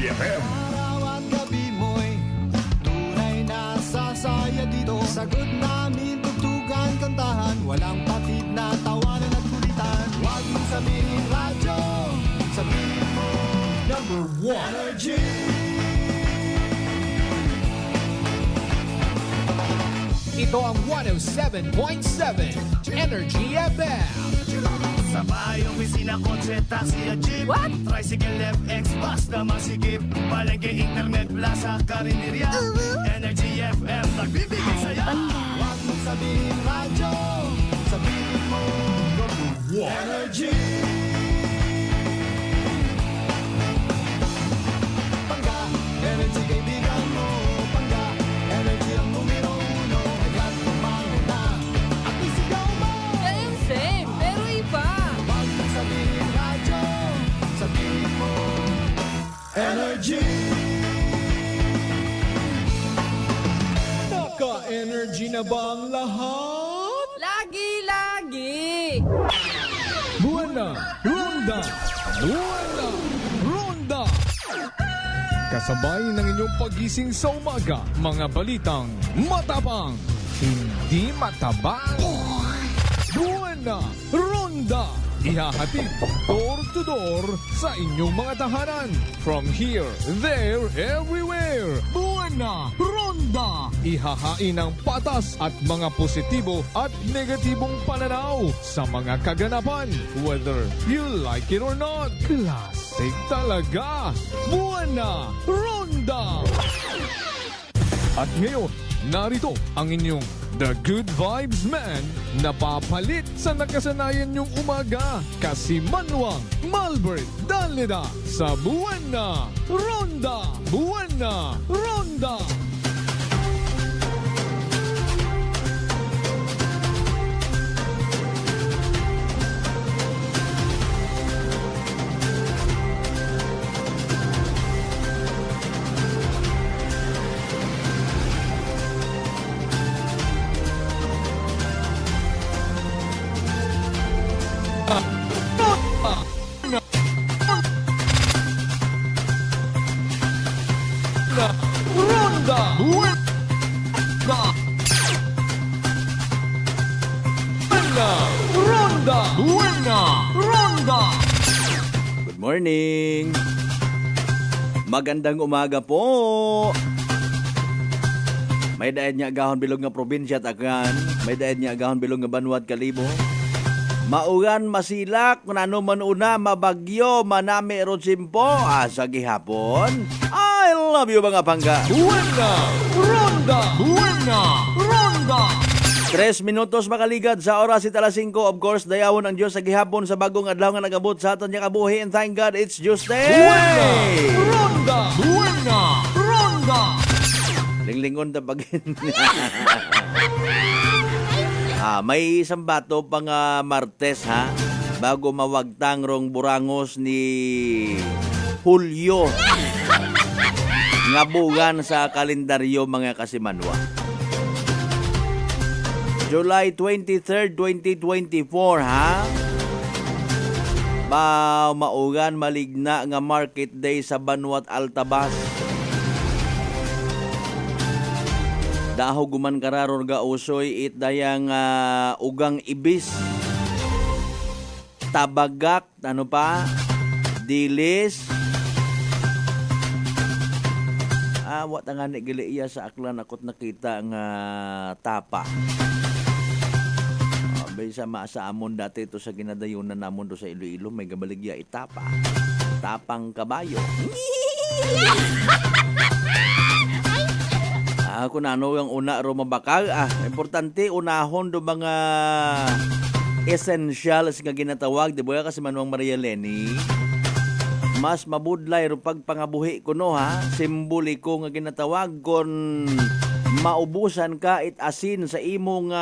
Energy FM. Araw at gabi mo'y tunay na sasaya dito. Sagot namin tugtugan, kantahan, walang patid na tawanan at kulitan. Huwag mong sabihin radyo, sabihin mo number one. Energy. Ito ang 107.7 Energy FM. Sa bayong opisina, kotse, taxi at jeep. What? Tricycle, FX, bus na masikip. Palengke, internet, plaza, karinderya. Energy FM, nagbibigay saya. Huwag mong sabihin radyo, sabihin mo number one. Energy. Pangga, energy kaibigan mo. Pangga, energy ang numero uno. Agad pumalo na at isigaw mo. Ayun, same, pero iba. Huwag mong sabihin radyo, sabihin mo energy. Naka-energy na ba ang lahat? Lagi-lagi. Buwana, Ronda! Buwana, Ronda! Kasabay ng inyong pagising sa umaga, mga balitang matabang, hindi matabang. Buwana, Ronda! Ihahatid door to door sa inyong mga tahanan. From here, there, everywhere. Buwana, Ronda! Ihahain ang patas at mga positibo at negatibong pananaw sa mga kaganapan. Whether you like it or not, classic talaga. Buwana, Ronda! At ngayon, narito ang inyong The Good Vibes Man na papalit sa nakasanayan niyong umaga. Kasi Manuang Malbert Dalida sa Buwana Ronda! Buwana Ronda! Ronda! Buwana! Ronda! Buwana! Ronda! Good morning! Magandang umaga po! May daed niya agahon bilog nga probinsya takan, may daed niya agahon bilog nga banwad kalibo. Maugan masilak, kunano man una, mabagyo, manami rotsimpo, sa gihapon. I love you mga pangga! Buwana! Ronda! Buwana! Ronda! 3 minutos makaligad sa oras alas 5. Of course, dayawon ang Diyos sa gihapon sa bagong adlaw nga nagabot sa aton niya kabuhi. And thank God, it's Tuesday! Buwana! Ronda! Buwana! Ronda! Linglingon ta pagin. May isang bato pang Martes ha, bago mawagtang rong burangos ni Hulyo. Ngabugan sa kalendaryo mga kasimanwa. July 23, 2024 ha. Maugan maligna nga market day sa Banwat Altabas. Daho guman kararon ga usoy it dayang ugang ibis. Tabagak, ano pa? Dilis. Wat nga ni gali iya sa aklan akot nakita nga tapa. Baysa maasa amon dati ito sa ginadayunan namon do sa Iloilo, may gabaligya itapa. Tapang kabayo. Kung ano yung una ro mabakal, importante unahon do mga essentials nga ginatawag, di ba kasi Manuang Maria Lenny? Mas mabudlay ro pagpangabuhi kuno ha, simboliko nga ginatawag kon maubusan ka it asin sa imong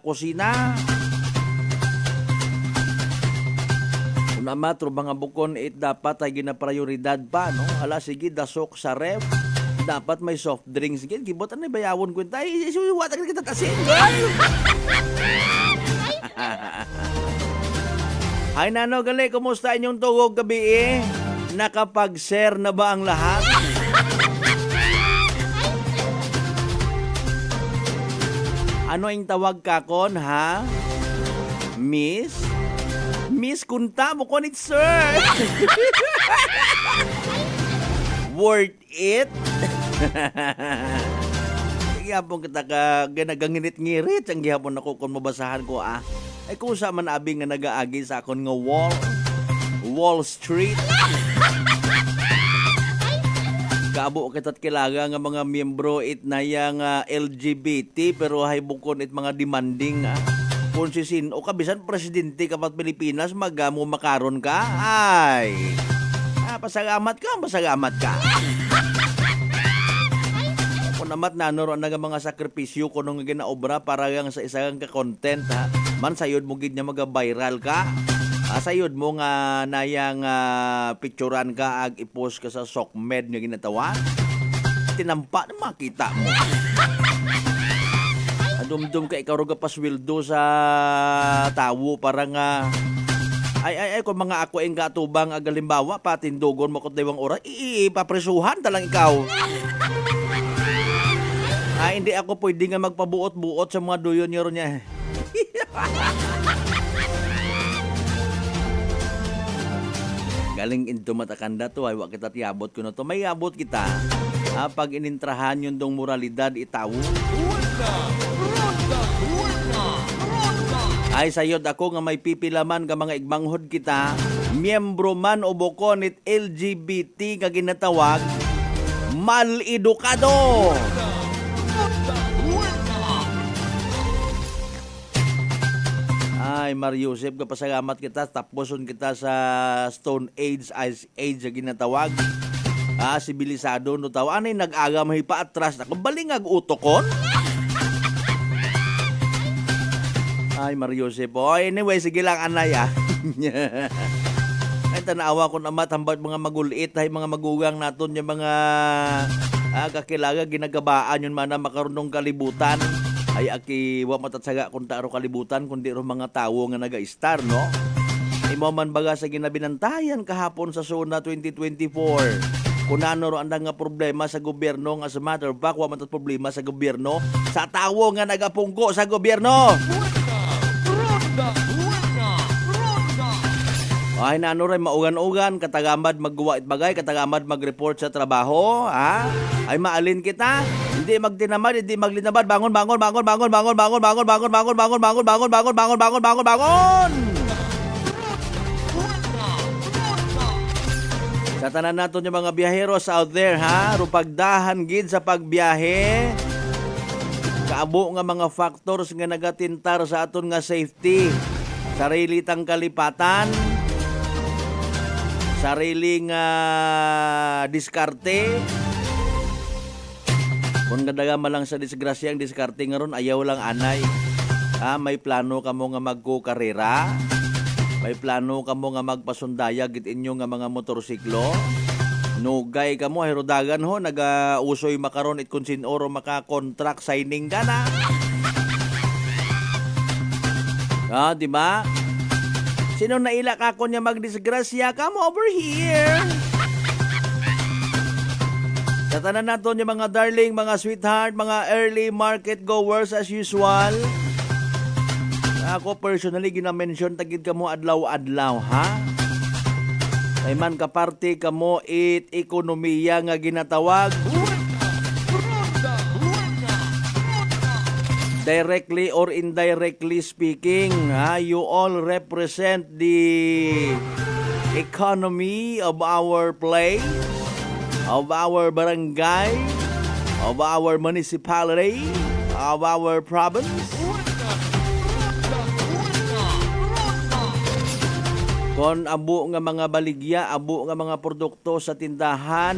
kusina. Una matro mga bukon it dapat ay ginaprioridad pa no. Hala sige dasok sa ref. Dapat may soft drinks gid gibotan ni bayawon kun tay suwat kita tasin. Ay nano gali, kumusta inyong tugog gabi Nakapag-share na ba ang lahat? Ano ang tawag kakon, ha? Miss? Miss kunta mo konit, sir. Worth it? Gihapon kita ka ganaganginit-ngirit ang gihapon ako kung mabasahan ko ay kung sa man abing nga nagaagi sa akon nga Wall Street. Kaabo kita't kilaga nga mga miyembro it na yang LGBT pero hay bukon it mga demanding kung si sino kabisan presidente kapat Pilipinas magamo makaron ka ay pasagamat ka. Kung namat nanoro na mga sakripisyo ko nung ginaobra para yang sa isang ka-content man sayod mo gid niya maga-viral ka. Sayod mo nga nayang picturean ka ag i-post ka sa SOCMED nga ginatawa. Tinampa na makita mo. Adumdum ka ikaw ro pasweldo sa tawo para nga ay kung mga ako ang katubang agalimbawa patindogon mo kung diwang oras ipapresuhan talang ikaw. Hindi ako pwede nga magpabuot-buot sa mga duyon niya. Galing into matakanda to ay wak kita tiyabot ko na to. May abot kita pag inintrahan yung dong moralidad itawo. Ay sayod ako nga may pipilaman ka mga igmanghod kita. Miyembro man o bokonit LGBT nga ginatawag mal-edukado. Ay, Mario Joseph, kapasalamat kita. Taposon kita sa Stone Age, Ice Age, na ginatawag. Sibilisado, no tawa. Anay, nag-aga mahipa atras. Ako, balingag utokon? Ay, Mario Joseph. Anyway, sige lang, anay, Ay, tanawa ko naman, tambat mga magulit, ay mga magugang naton, yung mga kakilaga, ginagabaan yun man na makarunong kalibutan. Ay aki wa matatsaga kung taaro kalibutan kundi ro mga tawo nga naga-star, no? Imo man baga sa ginabinantayan kahapon sa SONA 2024. Kung ano ro andang nga problema sa gobyerno nga sa matter of fact wa man problema sa gobyerno sa tawo nga nagapungko sa gobyerno. Ay nano ray maugan-ugan katagamad magguwa it bagay katagamad mag-report sa trabaho, Ay maalin kita. Hindi magtinamad, hindi maglinabad. Bangon. Sa tanan naton yung mga biyaheros out there, rupagdahan gid sa pagbiyahe. Kaabo nga mga factors nga nagatintar sa aton nga safety. Sarili tang kalipatan. Sariling diskarte. Kung gadaga lang sa disgrasya ang diskarte nga ron, ayaw lang anay. May plano ka mo nga magkukarera. May plano ka mo nga magpasundaya git inyo nga mga motorsiklo. Nugay ka mo, herodagan ho, nag-usoy makaron it kung sinoro maka-contract signing ka na. Diba? Sino naila ka ko niya magdisgrasya? Come over here. Tatanan natin yung mga darling, mga sweetheart, mga early market goers as usual. Ako personally, ginamention tagid ka mo adlaw-adlaw, Ay man kaparte ka mo ekonomiya nga ginatawag. Directly or indirectly speaking, you all represent the economy of our place, of our barangay, of our municipality, of our province. Kon abo nga mga baligya, abo nga mga produkto sa tindahan,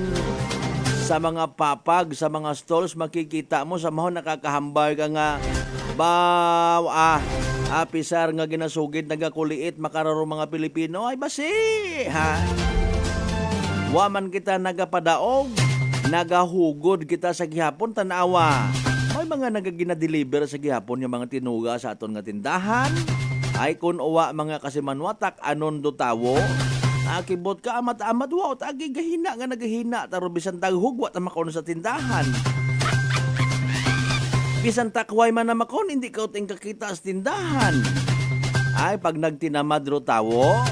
sa mga papag, sa mga stalls, makikita mo sa mahon nakakahambal ka nga apisar nga ginasugid nagakuliit makararo mga Pilipino ay basi waman kita nagapadaog nagahugod kita sa gihapon tanawa may mga nagaginadeliver sa gihapon yung mga tinuga sa aton nga tindahan ay kun uwa mga kasimanwatak anon do tawo Akibot ka amat-amat wow, tagi gahina nga nagahina taro bisan taghug wa ta makaon sa tindahan. Bisan takway man na makon, hindi ka uting kakita sa tindahan. Ay, pag nagtinamad ro tawo,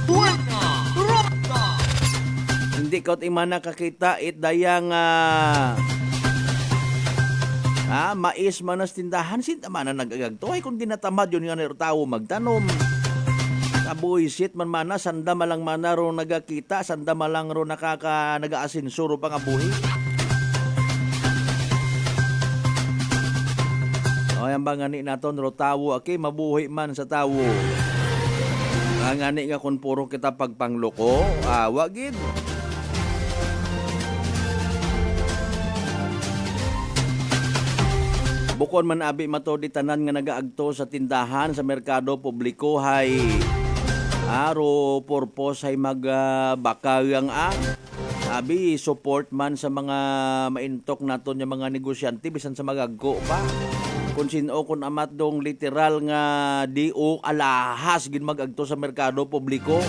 Buena. Ronda. hindi ka uting man nakakita it dayang mais man sa tindahan, sinta man na nagagagto. Ay, kung ginatamad yun nga ro tawo magtanom. Kabuisit man mana, sanda malang mana ro nagakita, sanda malang ro nag-aasinsuro pang abuhi. O yan ba ngani naton ro tawo aki mabuhi man sa tawo. Ang ngani nga kung puro kita pagpangloko, wagid. Bukod man abi mato di tanan nga nagaagto sa tindahan sa merkado publiko hay aro purpose hay magbakayang abi support man sa mga maintok naton yung mga negosyante bisan sa magagko pa. Kung sino kun amat dong literal nga di o alahas gin magagto sa merkado publiko.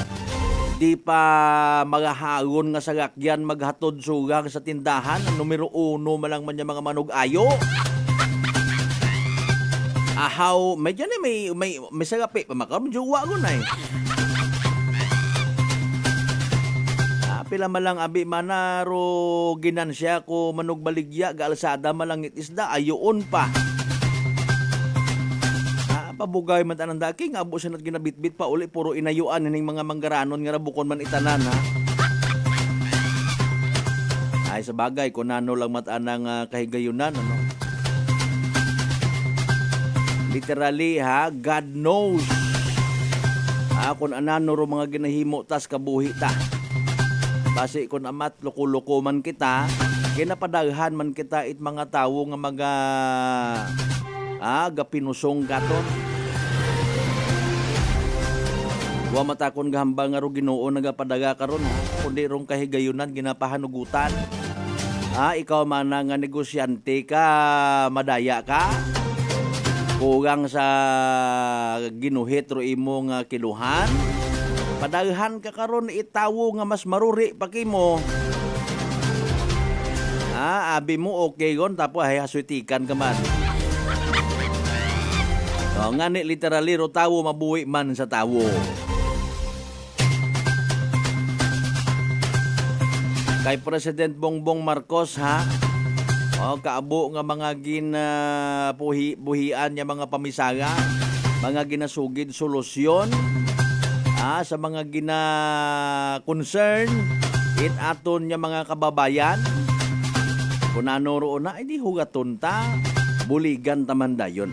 Di pa magahagon nga sagakyan maghatod sugang sa tindahan. Numero 1 malang man yung mga manug-ayo. Ahaw, medyo na may sagapi pa makaroon, jowa ko na eh. Pila malang abi manaro ginansya ko manugbaligya gaalsada malang itisda ayoon pa. Pabugay man tanang daki nga abo siya ginabitbit pa uli puro inayuan ning mga manggaranon nga bukon man itanan ha. Ay sa bagay kung nano lang matanang kahigayunan ano. Literally ha, God knows. Kung anano ro mga ginahimo tas kabuhi ta. Basi kung amat loko-loko man kita, kinapadaghan man kita it mga tawo nga mga gapinusong gaton. Wa matakon gahambang nga ro Ginoo nagapadaga karon ha, kundi rong kahigayunan ginapahanugutan. Ikaw man nga negosyante ka, madaya ka. Kugang sa ginuhit ro imong kiluhan. Padaghan ka karon itawo nga mas maruri pakimo. Abi mo okay gon tapos ay haswitikan ka man. Ngani literally ro tawo mabuhi man sa tawo. Kay President Bongbong Marcos ha. Kaabo nga mga buhian niya mga pamisaga, mga ginasugid solusyon sa mga concern it aton niya mga kababayan. Kung ano roon na, di hugaton ta, buligan taman dayon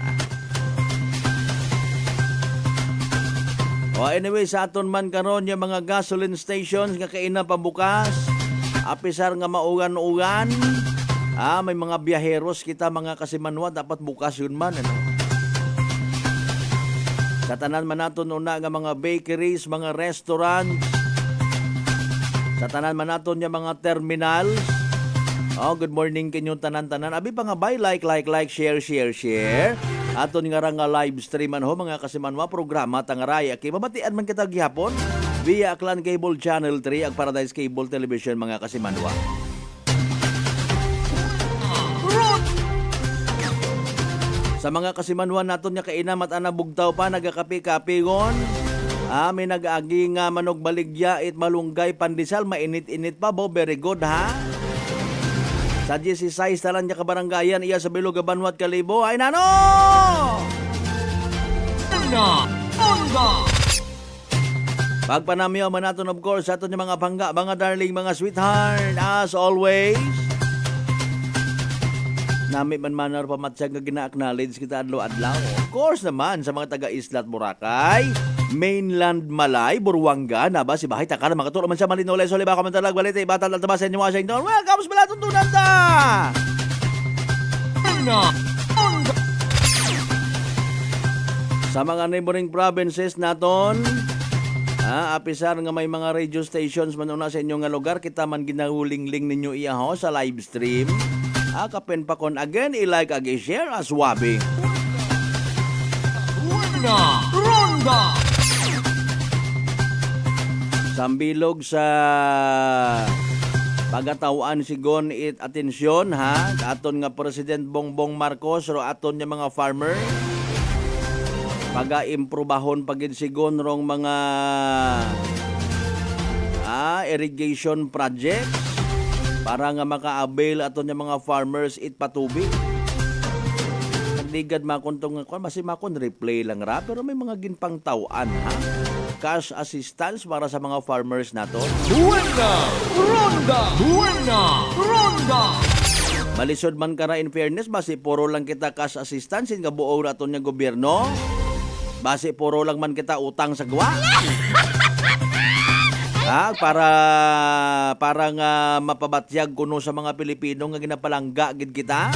Anyway, sa aton man karon yung mga gasoline stations nga kaina pabukas, apisar nga maugan-ugan. May mga biyaheros kita mga kasimanwa dapat bukas yun man ano. Sa tanan man naton una nga mga bakeries, mga restaurants. Sa tanan man naton nga mga terminals. Good morning kinyong tanan-tanan. Abi pa nga bay like, share. Aton nga ra nga live stream ho mga kasimanwa programa tangaray. Aki mabatian man kita gihapon via Aklan Cable Channel 3 ag Paradise Cable Television mga kasimanwa. Sa mga kasimanwan naton nga kainamat ana bugtaw pa nagakapi-kapigon. May nag-agi nga manog baligya it malunggay pandesal mainit-init pa bo very good ha. Sa 16 talan niya kabaranggayan iya sa Bilog Banwat Kalibo ay nano. Onda. Pagpanamyo man naton of course aton yung mga bangga, mga darling, mga sweetheart as always. Nami man manar pamatsyag nga gina-acknowledge kita adlaw-adlaw. Of course naman sa mga taga-Isla at Boracay, Mainland Malay, Buruanga, na ba si Bahay Takar, mga tulo man sa Malinole, Soli ba kamantalag, balite, Batal, Altabas, sa inyo Washington. Welcome sa Balatong Tunanda! Onda. Sa mga neighboring provinces naton, apisar nga may mga radio stations man una sa inyong nga lugar, kita man ginahulingling ninyo iyaho sa live stream. Kapen pa kon again, i-like ag i-share as wabi. Buena. Ronda. Sambilog sa pagatawan sigon it atensyon ha aton nga President Bongbong Marcos ro aton nga mga farmer paga-improbahon pagid sigon rong mga irrigation projects para nga maka-avail aton nga mga farmers it patubig. Nagdigad makontong kon basi makon replay lang ra pero may mga ginpang tawaan ha. Cash assistance para sa mga farmers nato. Buena Ronda! Buena Ronda! Malisod man ka na in fairness, basi puro lang kita cash assistance nga buo naton nga gobyerno. Basi puro lang man kita utang sa gawa. Para nga mapabatyag kuno sa mga Pilipino nga ginapalangga gid kita.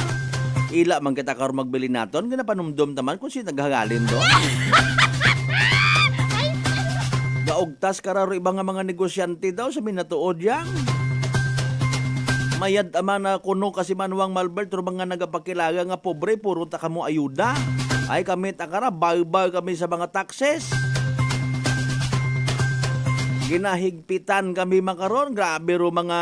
Ila man kita karon magbili naton, ginapanumdum taman kung sino naghagalin do. Gaugtas kararo ibang nga mga negosyante daw sa minatuod yang. Mayad ama na kuno kasi Manuang Malbert pero mga nagapakilaga nga pobre puro ta kamo ayuda. Ay kami takara bay-bay kami sa mga taxes. Ginahigpitan kami makaron, grabe ro mga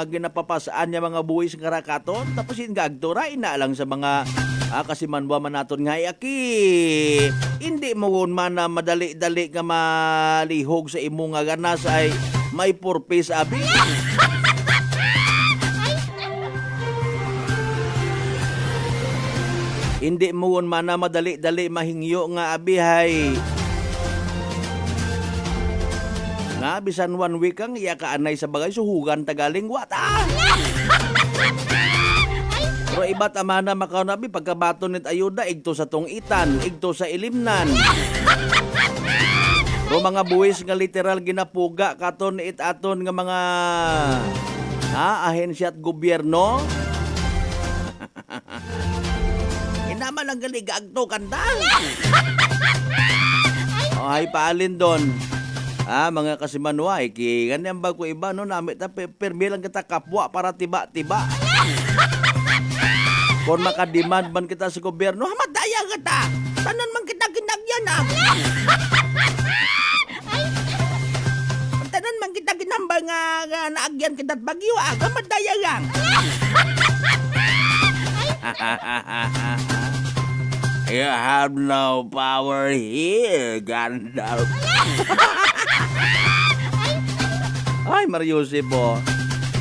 ginapapasaan niya mga buwis nga rakaton. Tapos yung gagtora, inaalang sa mga kasimanwa man naton nga aki. Hindi mo man na madali-dali nga malihog sa imo nga ganas ay may purpose abi. Hindi mo man na madali-dali mahingyo nga abi hay. Nga, bisan 1 week kang iya ka anay sa bagay, suhugan tagaling wata. Pero iba't ama na makaunabi, pagkabato nit ayuda, igto sa tungitan, igto sa ilimnan. Pero mga buwis nga literal ginapuga, katon it aton nga mga ahensya at gobyerno. Inaman ang galigagto kanda. Ay, paalin doon. Mga kasimanwa, ganyan ba ko iba, no? Namit na permi lang kita kapwa para tiba-tiba. Kung makademand man kita sa gobyerno, hamadaya kita. Tanan man kita ginagyan, Tanan man kita ginambal nga naagyan kita at bagyo, hamadaya lang. You have no power here, Gandalf. Ay, Mariusip po.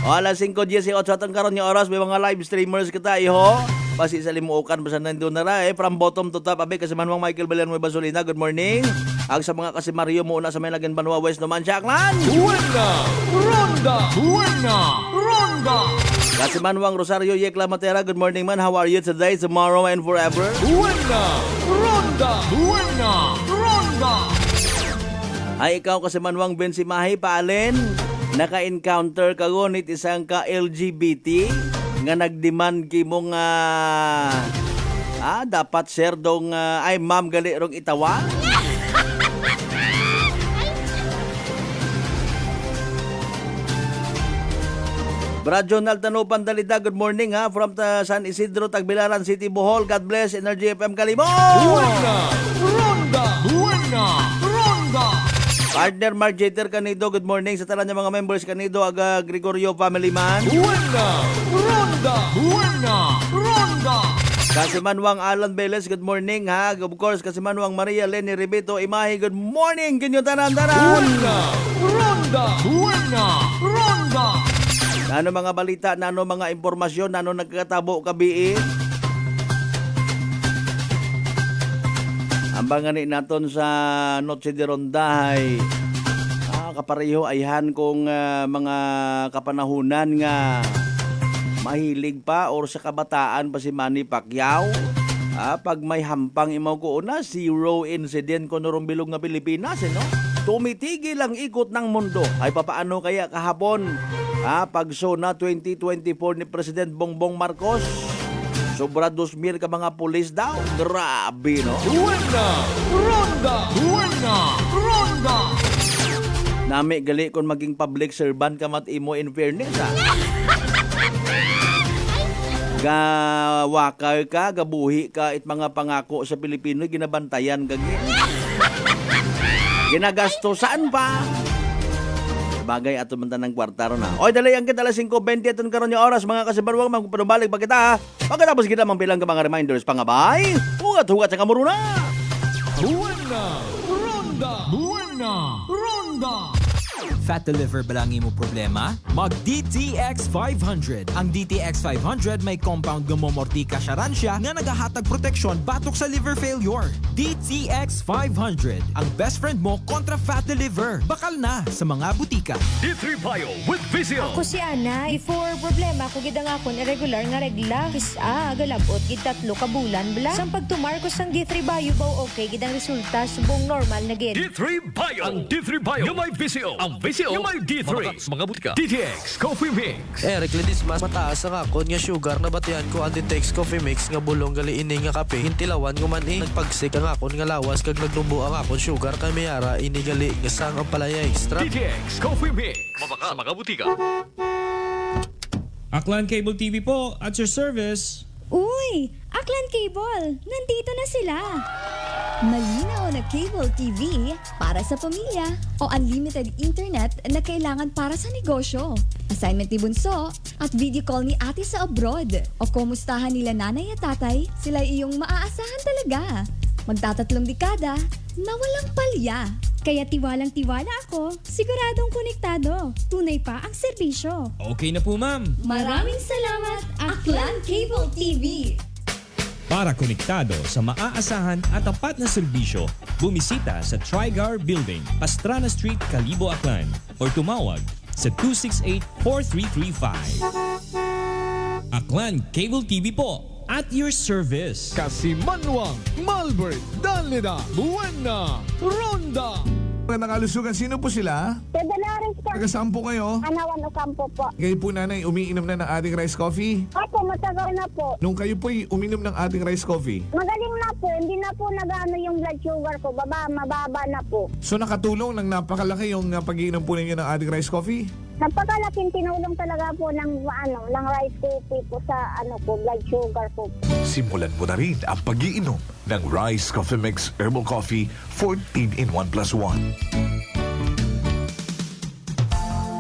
Alas 5:18 atong karon nga oras may mga live streamers kita iho. Basi sa limuukan basta nandun na ra from bottom to top abi kasi Manuang Michael Belen may Basolina. Good morning. Ag sa mga kasi Mario muna sa may Lagan Banwa West naman siya klan. Buena Ronda! Buena Ronda! Kasi Manuang Rosario Yekla Matera. Good morning man. How are you today, tomorrow and forever? Buena Ronda! Buena Ronda! Ay ikaw kasi Manuang Bensimahi paalin. Naka-encounter ka ngunit isang ka-LGBT nga nagdemand kimo nga dapat sir dong ay ma'am gali rong itawa. Brad Jonal Tanupan Dalida, good morning from San Isidro, Tagbilaran City, Bohol. God bless Energy FM Kalimo. Buena Ronda! Buena Ronda! Partner Mark Jeter Canido, good morning sa tanan ng mga members Canido, aga Gregorio Family Man. Buena Ronda! Buena Ronda! Kasi Manuang Alan Beles, good morning Of course, kasi Manuang Maria Lenny Ribito Imahi, good morning. Kinyo tanan-tanan. Buena Ronda! Buena Ronda! Nano mga balita, nano mga impormasyon, nano nagkatabo kabiin. Ambangan naton sa Noche de Rondahay. Kapareho ayhan kong mga kapanahunan nga mahilig pa or sa kabataan pa si Manny Pacquiao. Pag may hampang imaw ko una, zero incident ko norong bilog nga Pilipinas, no? Tumitigil ang ikot ng mundo. Ay papaano kaya kahapon? Pag SONA 2024 ni President Bongbong Marcos, sobra 2,000 ka mga pulis daw. Grabe, no? Buena Ronda! Buena Ronda! Nami gali kung maging public servant ka mat imo in fairness, Gawakay ka, gabuhi ka it mga pangako sa Pilipino, ginabantayan gagi. Ginagastosan pa. bagay ato man tanang kwarta ron na. Oy, dali ang kita alas 5:20 aton karon yung oras mga kasabarwang magpadubalik pa kita ha. Pagkatapos kita mang bilang ka mga reminders pangabay. Hugat-hugat sa kamuruna. Buena Ronda! Buena Ronda! Fat to liver ba lang imo problema? Mag DTX 500. Ang DTX 500 may compound gumomortika siya nga nagahatag proteksyon batok sa liver failure. DTX 500, ang best friend mo kontra fat to liver. Bakal na sa mga butika. D3 Bio with Vizio. Ako si Ana, before problema ko gid ang akon irregular nga regla. Kisa galabot gid 3 ka bulan bla. Sang pagtumar ko sang D3 Bio baw okay gid ang resulta subong normal na gid. D3 Bio. Ang D3 Bio. Yung may Vizio. Ang Vizio. Yung may D3. Mga butika. DTX Coffee Mix. Eric Ledis mas mataas ang akon nga sugar na batian ko ang Ditex Coffee Mix nga bulong gali ini nga kape. Hintilawan ko man nagpagsik ang akon nga lawas kag nagnubo ang akon sugar kay mayara ini gali nga sang ang palaya extra. DTX Coffee Mix. Mabaka sa mga butika. Aklan Cable TV po, at your service. Uy, Aklan Cable, nandito na sila. Malinaw na cable TV para sa pamilya o unlimited internet na kailangan para sa negosyo. Assignment ni Bunso at video call ni ate sa abroad. O kumustahan nila nanay at tatay, sila iyong maaasahan talaga. Magtatatlong dekada na walang palya. Kaya tiwalang-tiwala ako, siguradong konektado. Tunay pa ang serbisyo. Okay na po, ma'am. Maraming salamat, Aklan Cable TV! Para konektado sa maaasahan at tapat na serbisyo, bumisita sa Trigar Building, Pastrana Street, Calibo, Aklan or tumawag sa 268-4335. Aklan Cable TV po, at your service. Kasimanwang, Malbert, Danlida, Buena Ronda! Magandang kalusugan. Sino po sila? Pedalaris po. Taga-saan po kayo? Anawan Ocampo po. Kayo po nanay, umiinom na ng ating rice coffee? Opo, matagal na po. Nung kayo po'y uminom ng ating rice coffee, Magaling na po. Hindi na po nag-ano yung blood sugar ko. Mababa na po. so nakatulong ng napakalaki yung pag-iinom po ninyo ng ating rice coffee? Napakalaking tinulong talaga po ng rice coffee po sa blood sugar po. Simulan mo na rin ang pag-iinom ng Rice Coffee Mix Herbal Coffee 14 in 1 plus 1.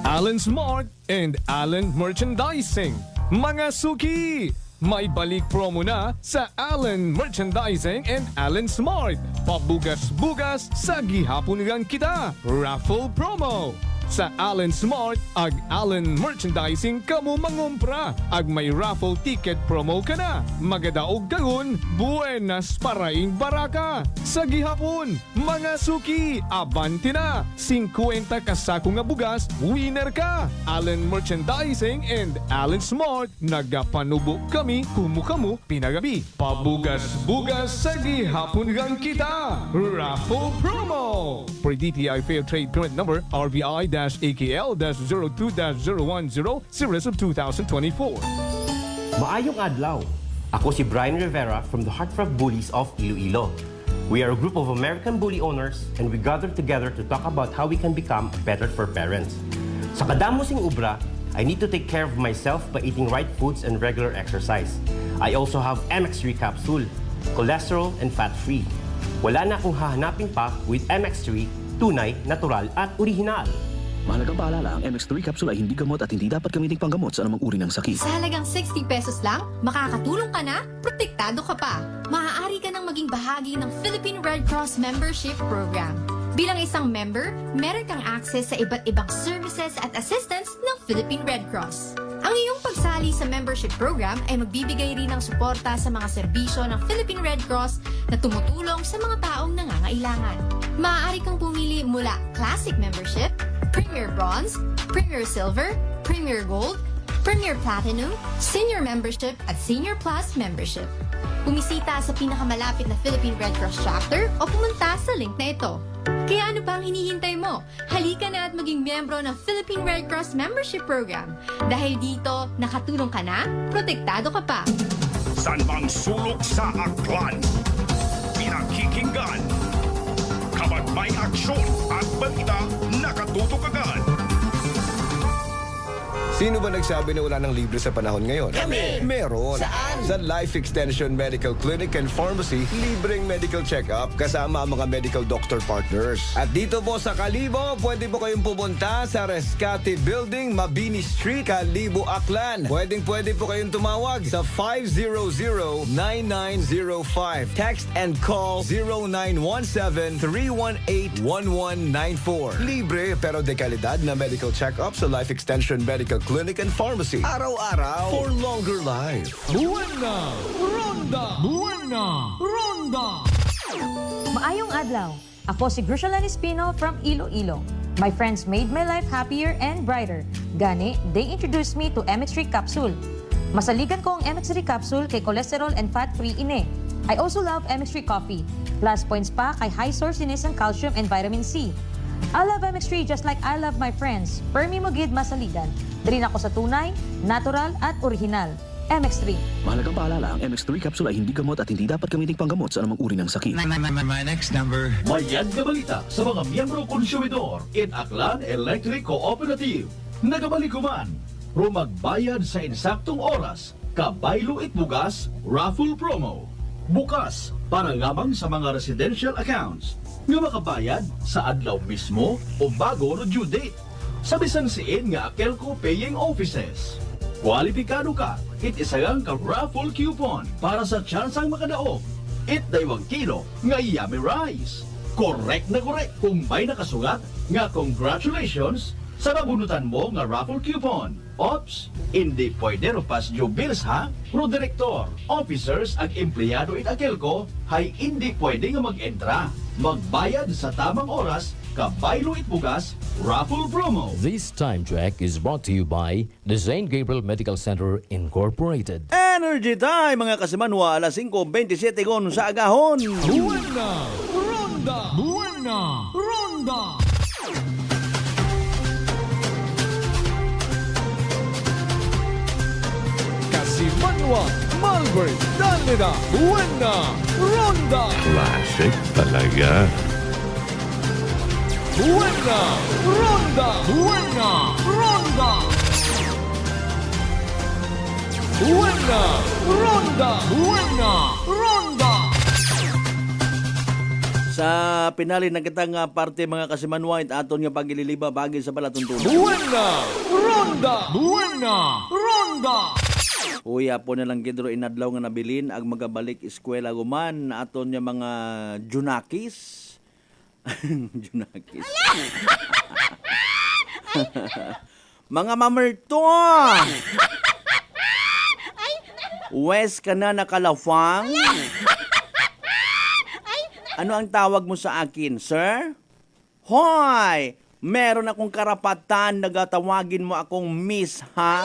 Allen Smart and Allen Merchandising. Mga suki! May balik promo na sa Allen Merchandising and Allen Smart. Pabugas-bugas sa gihapon nilang kita. Raffle promo. Sa Allen Smart, ag Allen Merchandising kamo mangumpra. Ag may raffle ticket promo ka na. Magadaog kagun, buenas paraing baraka. Sa gihapon, mga suki, abanti na. 50 kasako nga bugas, winner ka. Allen Merchandising and Allen Smart, nagapanubo kami, kumukamu, pinagabi. Pabugas-bugas sa gihapon gang kita. Raffle promo. For DTI Fair Trade Permit Number, RBI-AKL-02-0100, Series of 2024. Maayong adlaw. Ako si Brian Rivera from the Heartthrob Bullies of Iloilo. We are a group of American bully owners and we gathered together to talk about how we can become better for parents. Sa kadamosing ubra, I need to take care of myself by eating right foods and regular exercise. I also have MX3 capsule, cholesterol and fat-free. Wala na akong hahanapin pa with MX3, tunay, natural at orihinal. Mahalagang paalala, ang MX3 capsule ay hindi gamot at hindi dapat gamitin panggamot sa anumang uri ng sakit. Sa halagang 60 pesos lang, makakatulong ka na, protektado ka pa. Maaari ka nang maging bahagi ng Philippine Red Cross Membership Program. Bilang isang member, meron kang access sa iba't ibang services at assistance ng Philippine Red Cross. Ang iyong pagsali sa membership program ay magbibigay rin ng suporta sa mga serbisyo ng Philippine Red Cross na tumutulong sa mga taong nangangailangan. Maaari kang pumili mula Classic Membership, Premier Bronze, Premier Silver, Premier Gold, Premier Platinum, Senior Membership at Senior Plus Membership. Bumisita sa pinakamalapit na Philippine Red Cross chapter o pumunta sa link na ito. Kaya ano pa ang hinihintay mo? Halika na at maging miyembro ng Philippine Red Cross Membership Program. Dahil dito, nakatulong ka na, protektado ka pa. San bang sulok sa Aklan? Pinakikinggan. Kapag may aksyon at balita, nakatutok agad. Sino ba nagsabi na wala ng libre sa panahon ngayon? Kami! Meron! Saan? Sa Life Extension Medical Clinic and Pharmacy, libreng medical check-up kasama ang mga medical doctor partners. At dito po sa Kalibo, pwede po kayong pumunta sa Rescate Building, Mabini Street, Kalibo, Aklan. Pwede po kayong tumawag sa 500-9905. Text and call 0917-318-1194. Libre pero de kalidad na medical check-up sa Life Extension Medical Clinic and Pharmacy. Araw-araw for longer life. Buena! Ronda! Buena! Ronda! Maayong adlaw. Ako si Grushalan Espino from Iloilo. My friends made my life happier and brighter. Gani, they introduced me to MX3 capsule. Masaligan ko ang MX3 capsule kay cholesterol and fat-free ine. I also love MX3 coffee. Plus points pa kay high source dinis ng calcium and vitamin C. I love MX3 just like I love my friends. Permi mo gid masaligan. Diri ako sa tunay, natural at original. MX3. Mahalagang paalala, ang MX3 capsule ay hindi gamot at hindi dapat gamiting panggamot sa anumang uri ng sakit. My next number. Mayad na balita sa mga miyembro konsumidor in Aklan Electric Cooperative. Nagabalikuman, magbayad sa insaktong oras, kabaylo itbugas, raffle promo. Bukas, para lamang sa mga residential accounts, nga makabayad sa adlaw mismo o bago no due date. Sa bisan siin nga Akelco paying offices. Kwalipikado ka, itisagang ka raffle coupon para sa tsansang makadaog. Daywang kilo nga yummy rice. Correct na correct kung may nakasulat nga congratulations sa nabunutan mo nga raffle coupon. Ops, hindi pwede rupas jubiles ha? Pro direktor, officers at empleyado in Akelco hay hindi pwede nga mag-entra. Magbayad sa tamang oras, kabaylo itbugas, raffle promo. This time check is brought to you by the St. Gabriel Medical Center Incorporated. Energy time mga kasimanwa, alas 5:27 sa agahon. Buena! Ronda! Buena! Ronda! Kasimanwa, Malbert, Danida, Buena! Ronda! Classic talaga. Buena! Ronda! Buena! Ronda! Buena! Ronda! Buena! Ronda! Sa pinali na kitang parte mga kasimanwa, aton nga pagililiba bagay sa palatuntunan. Buena! Ronda! Buena! Ronda! Uya po na lang kidro inadlaw nga nabilin ag magabalik eskwela guman aton nga mga junakis. Junakis. Mga mamerto. West ka na nakalafang. Ano ang tawag mo sa akin, sir? Hoy! Meron akong karapatan na gatawagin mo akong miss, ha?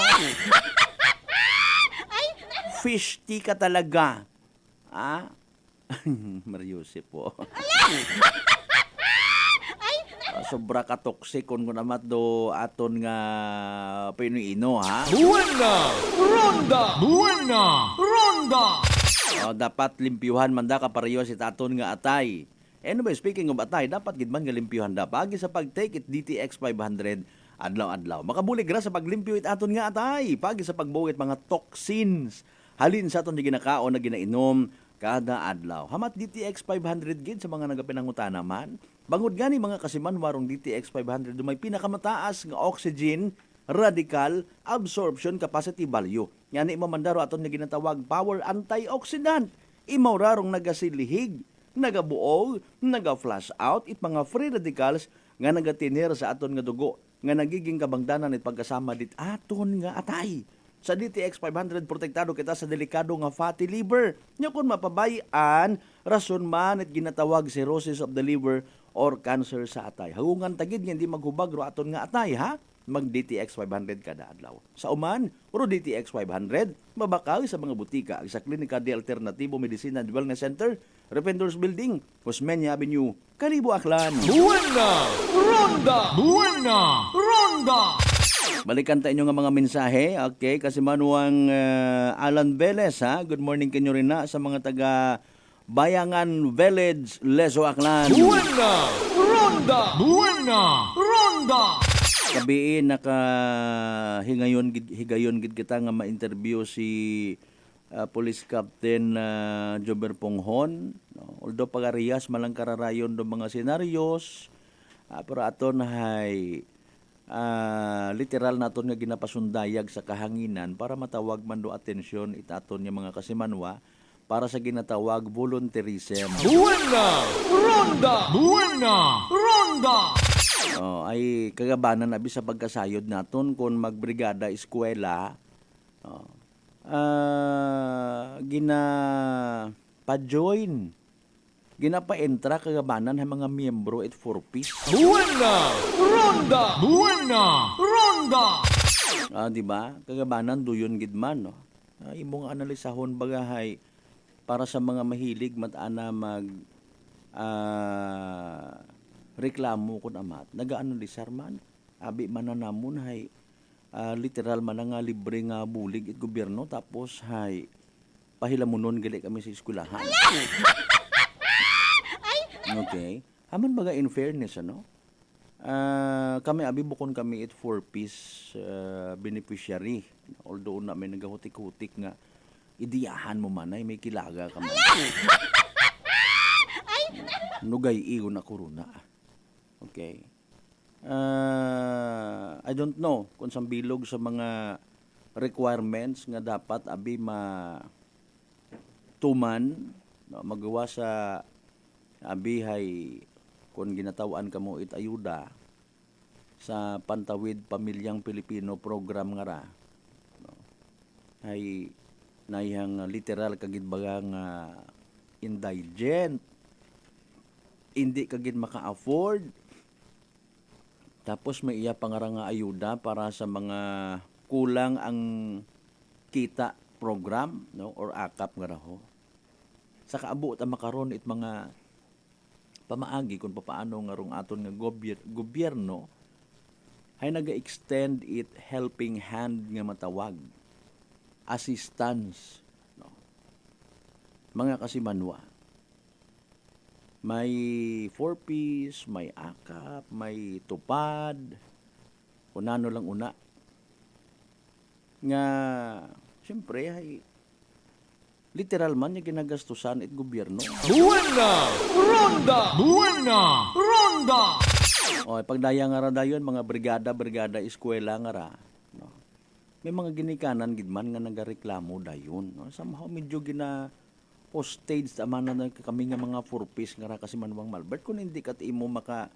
Fish tea ka talaga. Ah? Mariusip po. Sobra ka toxic kung naman do aton nga pinuino, ha? Buena! Ronda! Buena! Ronda! Dapat limpyuhan man da ka pareho si taton nga atay. Anyway, speaking of atay, dapat gid man nga limpyuhan da pagi sa pag-take it DTX 500 adlaw-adlaw. Makabulig ra sa paglimpyo it aton nga atay pagi sa pagbuwit mga toxins. Halin sa aton di ginakaon na ginainom kada adlaw. Hamat DTX 500 gid sa mga nagapinangutan naman. Bangod gani mga kasiman warong DTX 500 may pinakamataas nga oxygen radical absorption capacity value. Yan imamandaro aton nga ginatawag power antioxidant. Imaw rarong nagasilihig, nagabuog, naga-flush out it mga free radicals nga nagatinir sa aton nga dugo nga nagiging kabangdanan it pagkasama dit aton nga atay. Sa DTX 500, protektado kita sa delikado nga fatty liver. Nya kung mapabayan, rason man at ginatawag cirrhosis of the liver or cancer sa atay. Hagungan tagid nga hindi maghubag ro aton nga atay, ha? Mag DTX 500 kada adlaw. Sa uman, ro DTX 500, mabakaw sa mga butika sa Klinika de Alternativo Medicina and Wellness Center, Rependors Building, Cosmeña Avenue, Kalibo, Aklan. Buena! Ronda! Buena! Ronda! Balikan tayo nga mga mensahe, okay? Kasi manuang Alan Velez, ha? Good morning kanyo rin na sa mga taga Bayangan Village, Leso, Aklan. Buena! Ronda! Buena! Ronda! Kabi naka higayon gid kita nga ma-interview si Police Captain Jober Ponghon. No? Although pag-ariyas malang kararayon do mga senaryos, pero aton hay literal naton nga ginapasundayag sa kahanginan para matawag man do atensyon itaton nga mga kasimanwa para sa ginatawag volunteerism. Buena! Ronda! Buena! Ronda! Ay kagabanan abi sa pagkasayod naton kung magbrigada eskwela gina-join gina-pa-entra kagabanan ng mga miyembro at 4-piece. Buena! Ronda! Buena! Ronda! Di ba? Kagabanan duyon gidman no. Imong analisahon bagahay para sa mga mahilig matana mag reklamo kun amat. Nagaanalisar man abi mananamon hay literal man nga libre nga bulig it gobyerno tapos hay pahilamunon gali kami sa eskwelahan. Okay. Haman baga in fairness ano? Kami abi bukon kami it 4-piece beneficiary. Although na may nagahutik-hutik nga idiyahan mo man ay may kilaga ka man. Nugay iyo na kuruna. Okay. I don't know kung sambilog sa mga requirements nga dapat abi tuman no, magawa sa abi hay kung ginatawan kamo it ayuda sa Pantawid Pamilyang Pilipino program nga ra no, ay nayang literal kagid bagang indigent hindi kagid maka-afford tapos may iya pangarang ayuda para sa mga kulang ang kita program no or akap nga raho sa kaabot ang makaron it mga pamaagi kung paano nga rong aton nga gobyerno ay naga-extend it helping hand nga matawag assistance no? Mga kasimanwa may 4-piece, may akap, may tupad kunano lang una nga siyempre ay literal man yung ginagastusan it gobyerno. Buena! Ronda! Buena! Ronda! Pagdaya nga ra dayon mga brigada eskwela nga ra no? May mga ginikanan gidman nga nagareklamo dayon no? Somehow medyo gina hostage amana na kami nga mga 4-piece nga ra kasi manwang Malbert kung hindi kat imo maka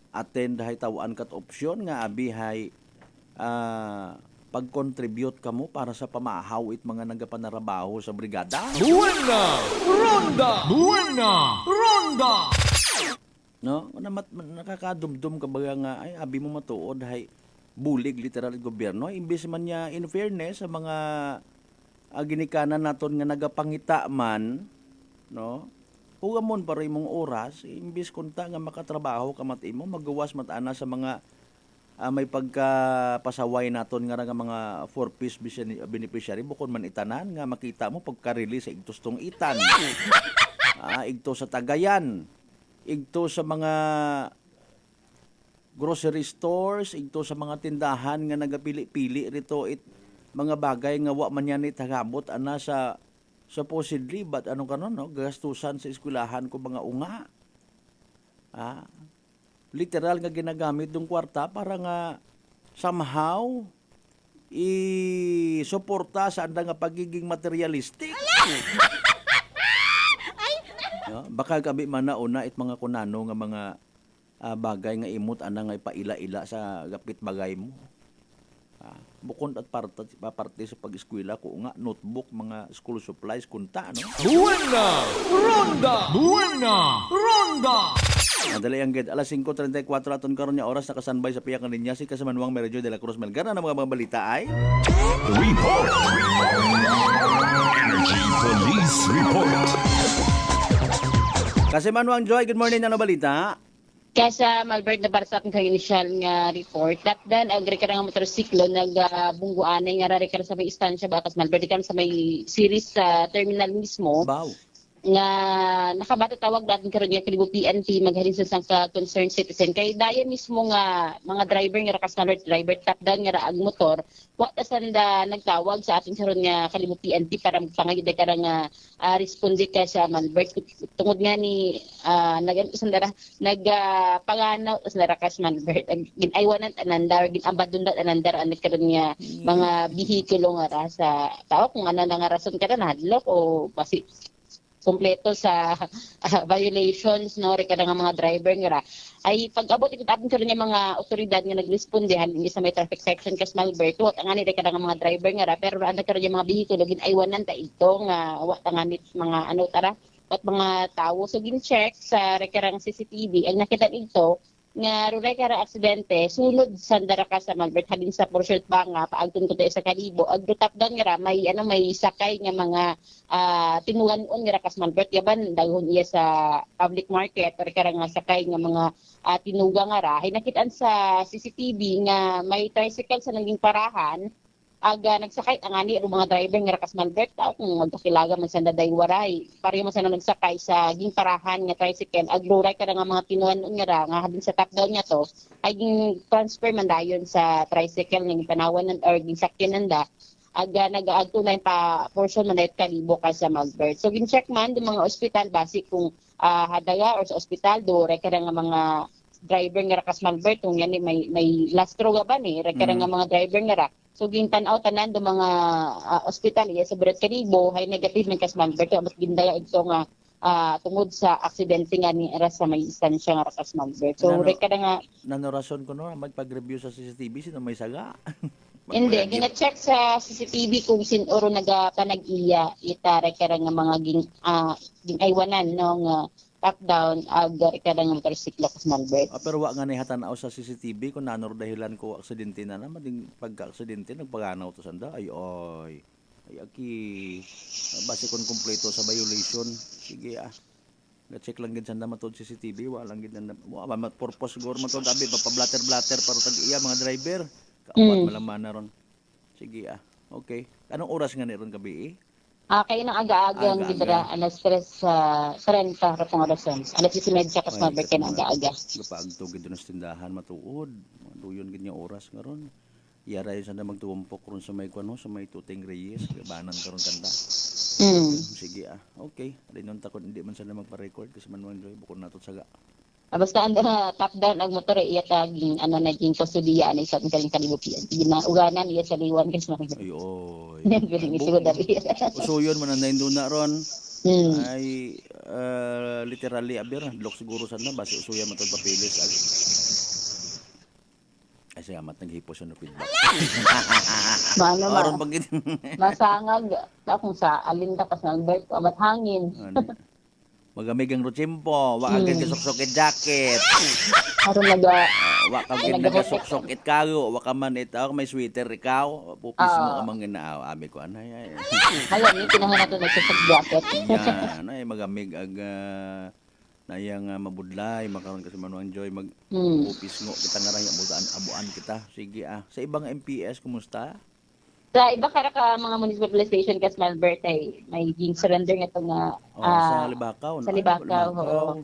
attend hay tawaan kat opsyon nga abi hay pag-contribute kamo para sa pamahaw it mga nagapanarabaho sa brigada. Buena! Ronda! Buena! Ronda! No, nakakadumdum ka baga nga ay abi mo matuod hay bulig literal gobyerno imbes man niya in fairness sa mga ginikanan naton nga nagapangita man no hugamon para imong oras imbes kunta nga makatrabaho ka mat imo magawas mat ana sa mga may pagkapasaway naton nga mga 4-piece beneficiary bukod man itanan nga makita mo pagka-release sa igtustong itan igto sa Tagayan igto sa mga grocery stores, igto sa mga tindahan nga nagapili-pili rito mga bagay nga wa man yan itagabot ana sa supposedly but anong kanon no gastusan sa eskwelahan ko mga unga. Literal nga ginagamit dong kwarta para nga somehow i-suporta sa anda nga pagiging materialistic. Baka gabi man na una it mga kunano nga mga bagay nga imot ana nga ipaila-ila sa gapit bagay mo. Bukod at parte sa pag-eskwela ko nga notebook, mga school supplies kunta no. Buena! Ronda! Buena! Ronda! Madali ang ged alas 5:34 aton karon nya oras nakasanbay sa piyak ninya si Kasamanwang Meredjo de la Cruz Melgar na mga balita ay Report! Energy Police Report! Kasamanwang Joy, good morning, ano balita? Kasa Malbert na para sa aking initial nga report. Then, agri ka nga motorsiklo, nagbungguanay nga rari ka sa may istansya bakas Malbert. Ikaw sa may series sa terminal mismo. Wow. nga nakabato tawag natin karon nga kalibo PNP maghalin sa ka concerned citizen kay daya mismo nga mga driver nga rakas na driver top down nga raag motor wa ta sanda nagtawag sa atin karon nga kalibo PNP para magpangagid ka nga responde ka sa Malbert tungod nga ni nagpanganaw sa rakas Malbert ginaywanan anandar ginabandonat anandar ani karon nga mga bihikulo nga ra sa tao kung ano nga rason ka na hadlok o basi kompleto sa violations no reka nga mga driver nga ay pag-abot ito atin karon nga mga otoridad nga nagrespondehan hindi sa may traffic section kas Malbert wa nga ni reka nga mga driver nga pero anda karon nga mga bihikulo ginaywanan ta ito nga wa nga ni mga ano tara at mga tao so gin-check sa rekerang CCTV ang nakita ito nga ruray kara aksidente sulod sa daraka sa Malbert halin sa Porshert Banga paagtun ko sa Kalibo ag top down nga may may sakay nga mga tinuganon nga rakas Malbert yaban daghon iya sa public market pero kara nga sakay nga mga tinuga nga ra hay nakitaan sa CCTV nga may tricycle sa naging parahan aga nagsakay ang ani mga driver nga rakas Malbert tao kung magkakilaga man sa daday waray pareho man sa nagsakay sa ging parahan nga tricycle ag ruray kada nga mga tinuan nga ra nga hadin sa top down niya to ay ging transfer man dayon sa tricycle nga panawanan or ging sakyanan da aga nagaagtunay pa portion man dayt Kalibo ka sa Malbert so gin check man di mga ospital basi kung hadaga or sa ospital do ray kada nga mga driver nga rakas Malbert kung yan may lastro ga ba ni ray kada nga mga driver nga ra so gintan-aw tanan do mga ospital sa Brett Kalibo hay negative man kas Malbert mas gindaya ito nga tungod sa aksidente nga ni era sa may istansya nga rakas Malbert so reka nga nanorason ko no magpag-review sa CCTV sino may saga hindi gina-check sa CCTV kung sinuro nagapanag-iya ita reka nga mga gingaywanan no nga top down ag reka nga motorsiklo kas Malbert pero wa nga ni hatanaw sa CCTV kung nanor dahilan ko aksidente na mading pagka-aksidente nagpaganaw to sanda ay aki base kon kumpleto sa violation sige na-check lang gid sanda matod CCTV wa lang gid na purpose siguro matod abi papablatter para tag iya mga driver kaawat malaman na ron sige okay anong oras nga ni ron gabi kayo ng aga-aga ang gidra alas 3 sa 30 rapong orason. Alas 10:30 kas Malbert kay ng aga-aga. Kapag tugid doon sa tindahan matuod. Duyon gid nga oras ngaron. Yara yun sana magtumpok ron sa may kuno sa may Tuting Reyes gabanan karon kanta. Sige okay. Dinon takon hindi man sana magpa-record kasi man joy bukod nato saga. Basta top down ang motor iya taging naging kusudiya ani sa kaling Kalibo PNP na uganan iya sa liwan kasi mga galing isugo dali usuyon man anday na ron ay literally aber blok siguro sana base usuyan man tod papilis ay siya mat naghipos no feedback mano masangag ta kung sa alinta pas Albert abat hangin magamig ang rutsimpo, wa kang gasok-sokit jacket. Aron wa kang gasok-sokit kago, wa ka man ito may sweater ikaw, pupis mo amang ginaaw, abi ko anay. Hala ni kinahanglan nato nagsasok jacket. Yan, ay magamig ag nayang mabudlay makaron kasi manuang joy mag pupis ngo kita nga ra abuan kita. Sige sa ibang MPS kumusta? Sa iba kara ka mga municipal station kas Malbert ay may ging surrender nga itong sa Libakaw. Sa Libakaw, oo.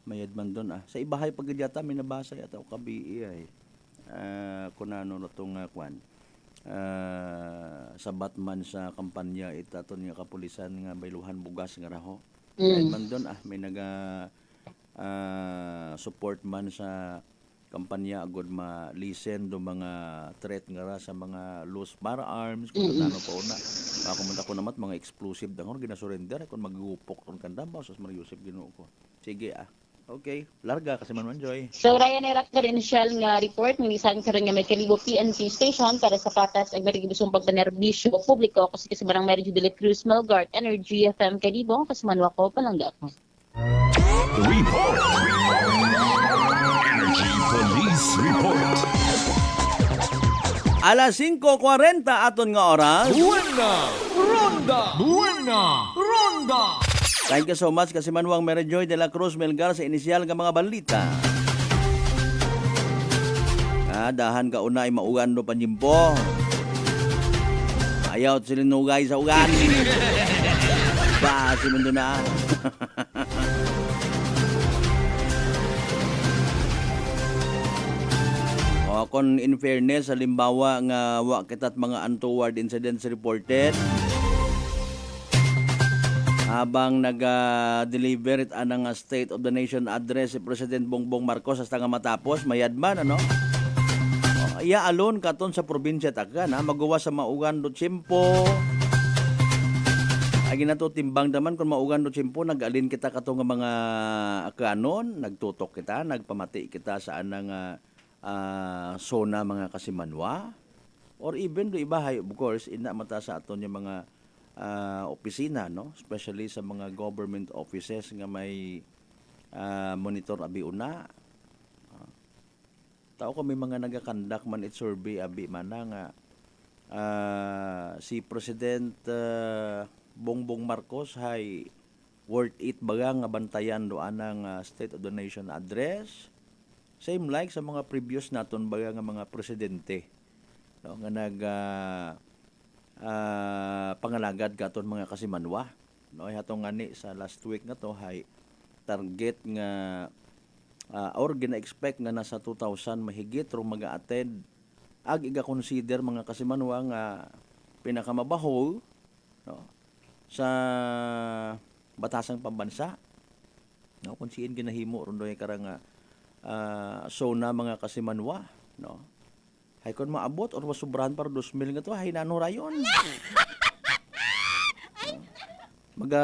Mayad man doon Sa ibahay pagdiata may nabasa yata o kabi ay kunano na itong kwan. Sa Batman sa kampanya itaton nga kapulisan nga Bailuhan Bugas nga raho. Mayad man doon may naga support man sa kampanya agud ma-listen do mga threat nga sa mga loose firearms kung ano pa una kumunta ko namat mga explosive dangor gina-surrender kung magupok kon kanda ba sus Mario Joseph Ginoo ko sige okay larga kasi man joy so Ryan Erak initial nga report minsan karon nga may Kalibo PNP station para sa patas ang marigibusong pagpanerbisyo publiko kasi barang Mary Judelet Cruz Melgart Energy FM Kalibo kasi manwa ko palangga ako Report Energy Police Report alas 5:40 aton nga oras Ronda Thank you so much kasi Manuang Mary Joy de la Cruz Melgar sa inisyal nga mga balita dahan ka una ay maugan do panjimpo ayaw silinugay sa ugan Basi mo doon na. O, kung in fairness, halimbawa nga wa kita't mga untoward incidents reported, habang nag-deliver it anang State of the Nation address si President Bongbong Marcos hasta nga matapos, mayadman, ano? O, iya alon katon sa probinsya taga na magawa sa maugan do tiyempo. Agi na to timbang daman kung maugan do tiyempo, nag-alin kita kato nga mga kanon, nagtutok kita, nagpamati kita sa anang sona mga kasimanwa, or even do ibahay, of course, ina mata sa aton yung mga opisina, no, especially sa mga government offices nga may monitor abi una. Tao ko may mga nagakandak man it survey abi man nga si President Bongbong Marcos hay worth it baga nga bantayan do anang State of the Nation address. Same like sa mga previous naton baga nga mga presidente, no, nga nag pangalagad katon mga kasimanwa, no, hatong ngani sa last week na to hay target nga or gina-expect nga nasa 2,000 mahigit ro maga-attend ag iga-consider mga kasimanwa nga pinakamabaho, no, sa batasang pambansa, no, kung siin ginahimo ron doy karang na mga kasimanwa, no, hay kon maabot or masubrahan para 2,000 nga to hay nano rayon. Maga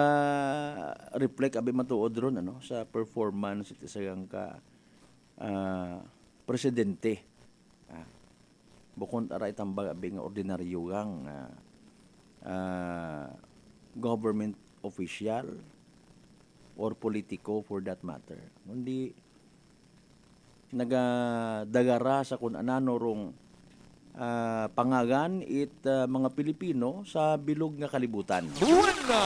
reflect abi matuod ron, ano, sa performance iti sayang ka presidente. Bukod aray tambag abi nga ordinaryo gang government official or politiko for that matter. Hindi nagadagara sa kun anano rong pangagan it mga Pilipino sa bilog nga kalibutan. Ronda!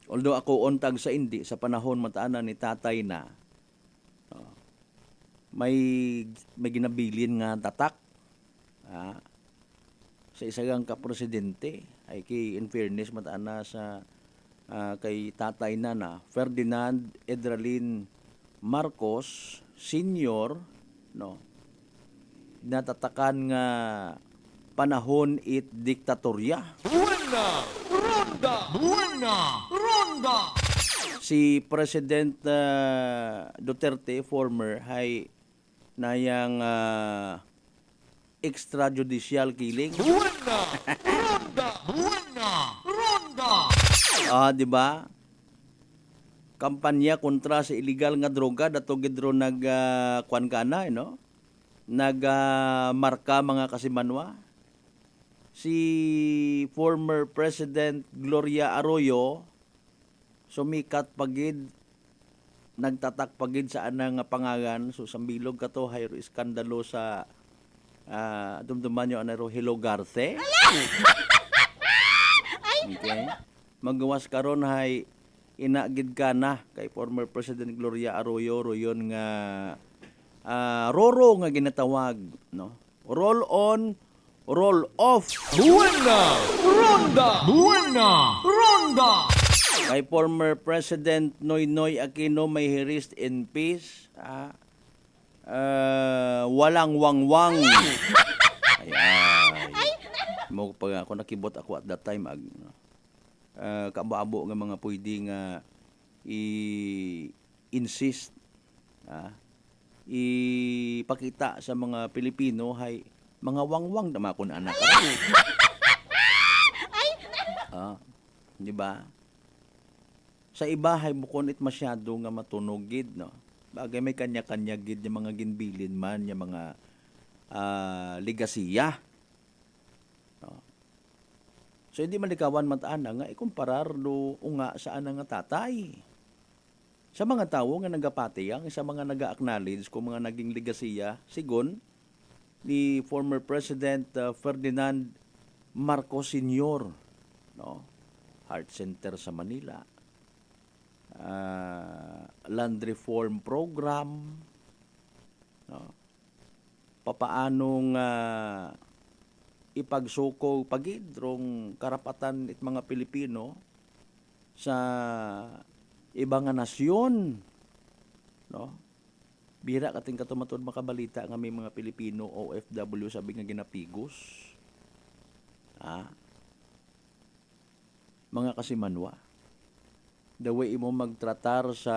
Although ako ontag sa indi sa panahon mataanan ni tatay na may ginabilin nga tatak sa isagang kapresidente ay kay in fairness mataana sa kay tatay na Ferdinand Edralin Marcos Sr., no, natatakan nga panahon it diktatorya. Ronda! Si President Duterte, former, hay nayang extrajudicial killing. Ronda! Di ba? Kampanya kontra sa illegal nga droga dato gidro kuan kana, no? Marka mga kasimanwa. Si former President Gloria Arroyo sumikat pagid, nagtatak pagid sa anang pangagan, so sambilog kato hayro iskandalo sa dumduman yo anaro Hello Garce. Okay. Magawas karon hay inagid ka na kay former President Gloria Arroyo royon nga roro nga ginatawag, no, roll on, roll off. Ronda! Kay former President Noynoy Aquino may he rest in peace, walang wangwang. Ay. Mo pag ako nakibot ako at that time kaabo-abo nga mga pwede nga i-insist, ipakita sa mga Pilipino hay mga wangwang na makon anak. Di ba? Sa iba hay bukon it masyado nga matunog gid, no. Bagay may kanya-kanya gid yung mga ginbilin man, yung mga ligasiya. So hindi malikawan mataana nga ikumparar do unga sa ana nga tatay. Sa mga tawo nga nagapatiyang, sa mga naga-acknowledge kung mga naging ligasiya, sigon ni former President Ferdinand Marcos Sr., no? Heart Center sa Manila, land reform program, no? Papaanong ipagsuko pagid rong karapatan it mga Pilipino sa ibang nga nasyon, no? Bira kating katumatod makabalita nga may mga Pilipino OFW sabi nga ginapigos. Mga kasimanwa. The way imo magtratar sa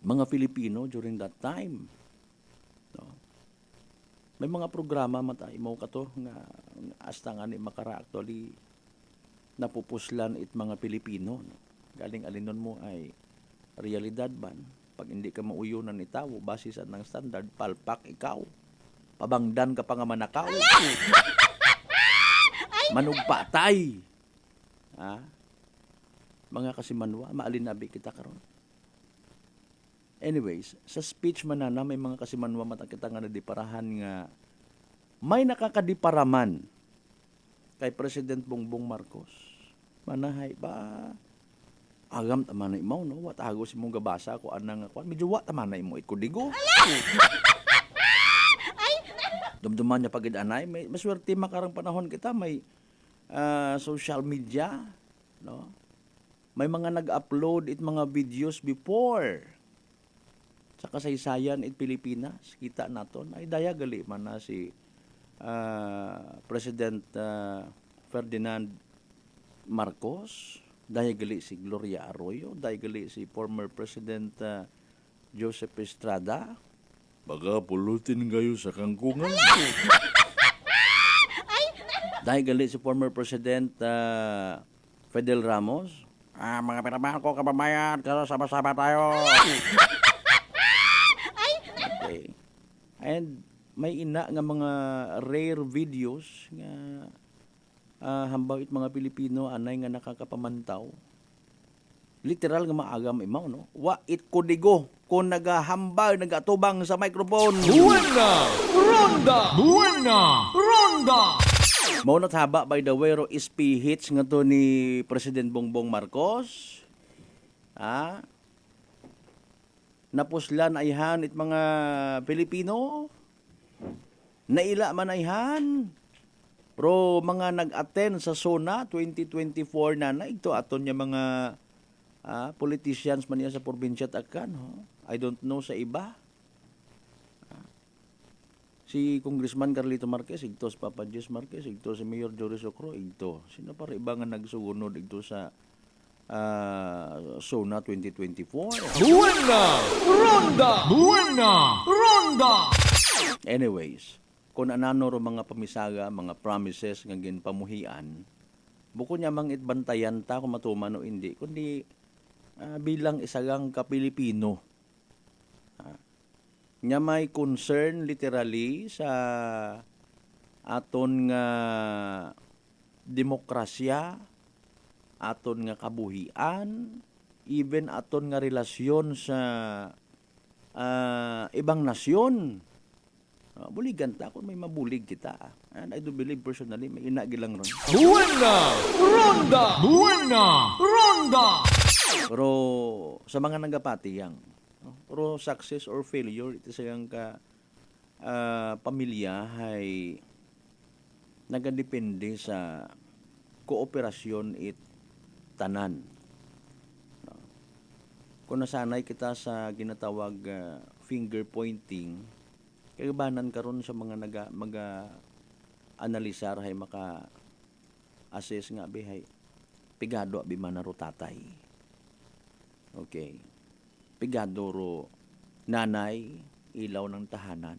mga Filipino during that time. No? May mga programa mata imo kato nga hasta nga ni makara actually napupuslan it mga Pilipino. No? Galing alinon mo ay realidad ban. Pag hindi ka mauyunan ni tao, base sa ng standard, palpak ikaw. Pabangdan ka pa nga manakaw. Manugpatay. Mga kasimanwa, maalinabi kita karon. Anyways, sa speech manana, may mga kasimanwa mata kita nga nadiparahan nga may nakakadiparaman kay President Bongbong Marcos. Manahay ba? Agam tama na imaw, no? Wat agos imong gabasa ko anang ako. Medyo wat tama na imo ikudigo. Dumduman niya pagid anay, may maswerte makarang panahon kita may social media, no? May mga nag-upload it mga videos before sa kasaysayan it Pilipinas. Kita naton ay daya gali man na si President Ferdinand Marcos, daya gali si Gloria Arroyo, daya gali si former President Joseph Estrada. Baga pulutin kayo sa kangkungan. Dahil gali si former President Fidel Ramos. Mga pinamahal ko kababayan, sama-sama tayo. Okay. And may ina nga mga rare videos nga hambang it mga Pilipino anay nga nakakapamantaw. Literal nga maagam imaw, no? Wa it kudigo kung nagahambag, nagatubang sa microphone. Buena Ronda! Buena Ronda! Maunat haba by the way ro speech nga to ni President Bongbong Marcos. Napuslan ayhan it mga Pilipino. Naila man ayhan. Pro mga nag-attend sa SONA 2024 na ito aton niya mga politicians man niya sa probinsya akan. I don't know sa iba. Si Congressman Carlito Marquez, ito si Papa Jess Marquez, ito si Mayor Joris Ocro, ito. Sino pa rin iba nga nagsugunod ito sa SONA 2024? Buena Ronda! Buena Ronda! Anyways, kung anano ro mga pamisaga, mga promises nga ginpamuhian, buko niya mang itbantayan ta kung matuman o hindi, kundi bilang isagang ka-Pilipino. Nya may concern literally sa aton nga demokrasya, aton nga kabuhian, even aton nga relasyon sa ibang nasyon. Buligan ta kung may mabulig kita. And I do believe personally may inagilang ron. Buena Ronda! Buena Ronda! Pero sa mga nagapatiyang, pero success or failure, ito sayang ka pamilya ay nagadepende sa kooperasyon it tanan. Kung nasanay kita sa ginatawag finger pointing, kagabanan karon sa mga maga-analisar hay maka-assess nga bihay pigado abi manaro tatay. Okay. Pigado ro nanay ilaw ng tahanan.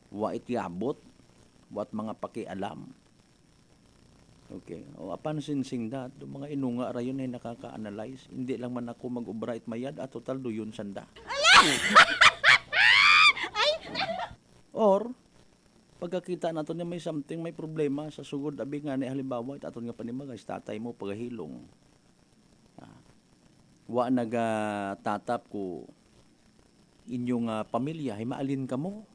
Wa itiabot, wat mga pakialam. Okay. O apan sinsing dat, mga inunga rayon ay nakaka-analyze. Hindi lang man ako mag-ubra it mayad at total duyon sanda. Or pagkakita nato niya may something, may problema sa sugod abi nga ni halimbawa it aton nga panimagay tatay mo pagahilong. Wa nagatatap ko inyong pamilya, himaalin ka mo.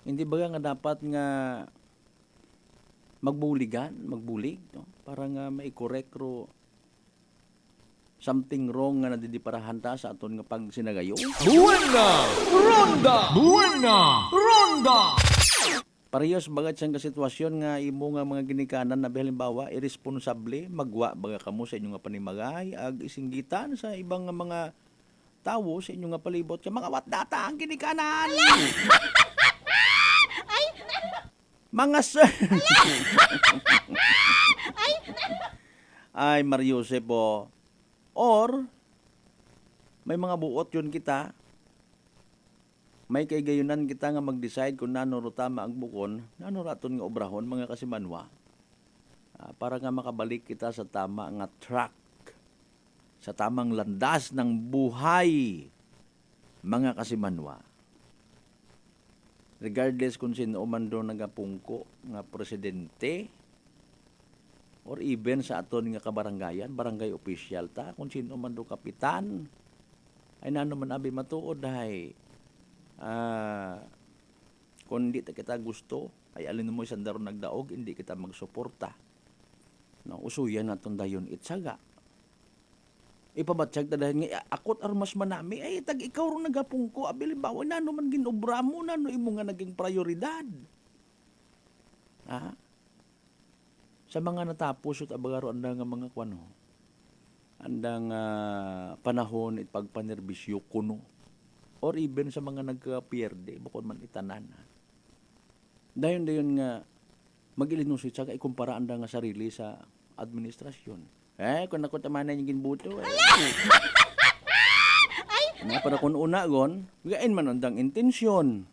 Hindi ba nga dapat nga magbulig, no? Para nga mai-correct ro something wrong nga nadidiparahan ta sa aton nga pag sinagayo. Buena Ronda! Buena Ronda! Parehas bagat siyang kasitwasyon nga imo nga mga ginikanan na halimbawa irresponsable magwa baga kamo sa inyo nga panimagay ag isinggitan sa ibang nga mga tawo sa inyo nga palibot ka mga watdata ang ginikanan. Mga sir. Ay Mario Joseph or may mga buot yun kita. May kay gayunan kita nga mag-decide kung nano ro tama ang bukon, nano raton nga obrahon mga kasimanwa. Para nga makabalik kita sa tama nga track, sa tamang landas ng buhay, mga kasimanwa. Regardless kung sino man doon nagapungko nga presidente, or even sa aton nga kabarangayan, barangay official ta, kung sino man doon kapitan, ay nano man abi matuod ay kung hindi kita gusto, ay alin mo isang daron nagdaog, hindi kita magsuporta. No, usuyan naton dayon itsaga. Ipabatsyag ta dahil nga akot armas manami, ay tag ikaw ron nagapungko, abilimbawa nano man ginobra mo, nano imo nga naging prioridad. Sa mga natapos at abagaro anda nga mga kwano, andang panahon at pagpanerbisyo kuno, or even sa mga nagka-pierde, bukod man itanan. Dayon nga, mag-ilinusit sa ikumpara anda nga sarili sa administrasyon. Kung ako tamanan yung ginbuto, para kung una gon, gain man andang intensyon.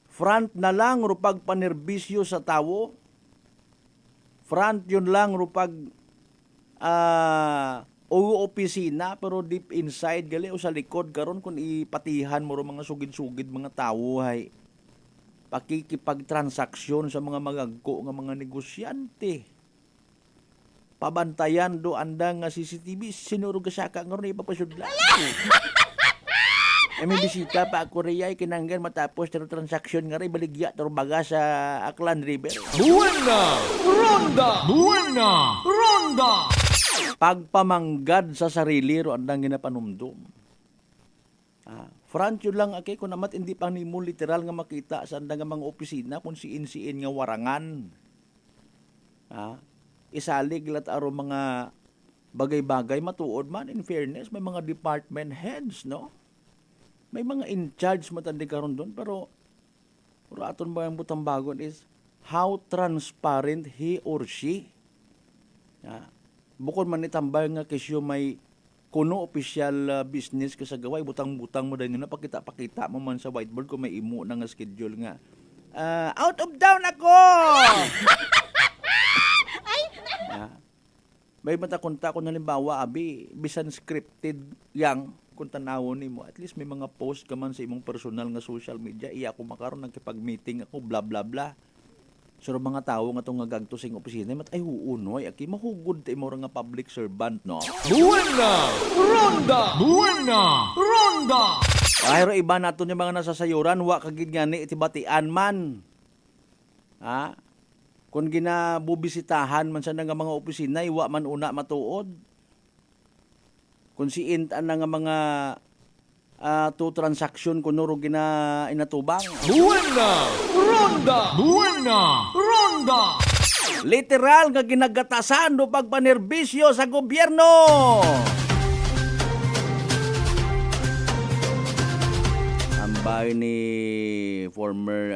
Front na lang rupag panerbisyo sa tawo. Front yun lang rupag o opisina, pero deep inside gali o sa likod karon kung ipatihan mo ro mga sugid-sugid mga tawo hay pakikipagtransaksyon sa mga magagko nga mga negosyante. Pabantayan do andang nga CCTV sinuro gasaka ngaron ipapasudlan. May bisita pa ako riyay kinanggan matapos tero transaksyon nga ray baligya tero baga sa Aklan River. Buena Ronda! Buena Ronda! Pagpamanggad sa sarili ro andang ginapanumdum. Front yun lang kung namat hindi pa nimo literal nga makita sa andang mga opisina kung siin-siin nga warangan. Isalig lat aro mga bagay-bagay matuod man in fairness may mga department heads no. May mga in charge matandi karon doon pero aton ba ang butang bagon is how transparent he or she. Bukod man itambay nga kesyo may kuno official business ka sa gaway, butang-butang mo dahil nga pakita mo man sa whiteboard kung may imo na nga schedule nga. Out of town ako! May matakunta ko na limbawa, abi, bisan scripted yang kung tanawon ni mo, at least may mga post ka man sa imong personal nga social media, iya ako makaroon nagkipag-meeting ako, bla bla bla. So mga tao nga itong nagagto sa opisina, ay huunoy, aki mahugod tayo mo nga public servant, no? Buena Ronda! Buena Ronda! Pero iba nato yung mga nasasayuran, wa kagid nga ni itibatian man. Kung ginabubisitahan man sa nga mga opisina, wa man una matuod. Kung siintan na nga mga to transaction kuno ro inatubang. Buena Ronda! Buena Ronda! Literal nga ginagatasan do pagpanerbisyo sa gobyerno. Ang bahay ni former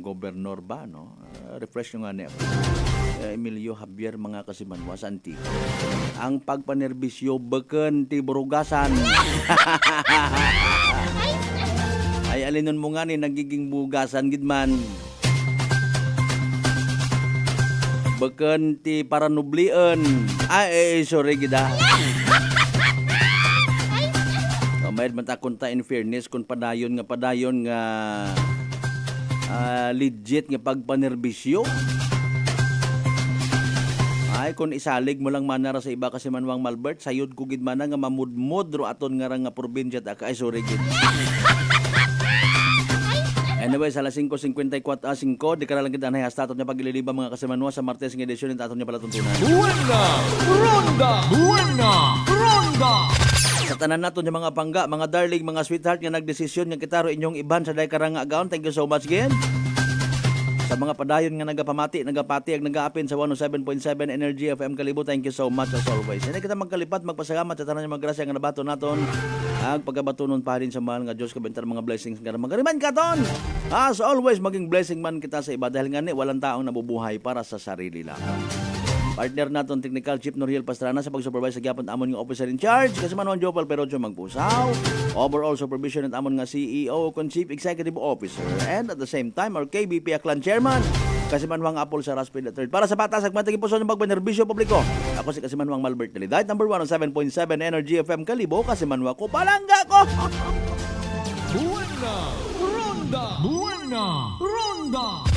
governor ba no? Refresh nga niya. Emilio Javier mga kasimanwa sa Antique. Ang pagpanerbisyo beken ti burugasan. Ay alinon mo nga ni nagiging bugasan gidman. Beken ti paranublian. Sorry gida. Mayad man takon ta in fairness kung padayon nga legit nga pagpanerbisyo. Ay kung isalig mo lang manara sa iba kasi manwang Malbert, sayod ko gid man nga mamudmod ro aton nga probinsya ta kay sorry gid. Anyway, sa alas 5:54, 5, di ka na lang kita na hastatot niya pag-ililiba mga kasimanwa sa Martes ng edisyon ng taton niya pala tuntunan. Buena Ronda. Sa tanan nato niya mga pangga, mga darling, mga sweetheart nga nagdesisyon nga kitaro inyong iban sa day karang agaon. Thank you so much again. Sa mga padayon nga nagapati ag nagaapin sa 107.7 Energy FM Kalibo, thank you so much as always. Hindi kita magkalipat, magpasalamat sa tanan niya mga grasya nga nabato naton. Ag pagkabatunon pa rin sa mahal nga Diyos kabentar mga blessings nga magariman katon. As always, maging blessing man kita sa iba dahil nga ni walang taong nabubuhay para sa sarili lang. Partner naton Technical Chief Noriel Pastrana sa pag-supervise sa gyapon amon nga officer in charge kasi manuan Jopal Perocho magpusaw. Overall supervision at amon nga CEO kon Chief Executive Officer and at the same time our KBP Aklan Chairman kasi manuang Apple sa Raspid III. Para sa patasag matagi puso ng pagbenerbisyo publiko. Ako si kasi manuang Malbert Dalidite, number 107.7 Energy FM Kalibo kasi manuang ko palangga ko. Buena Ronda.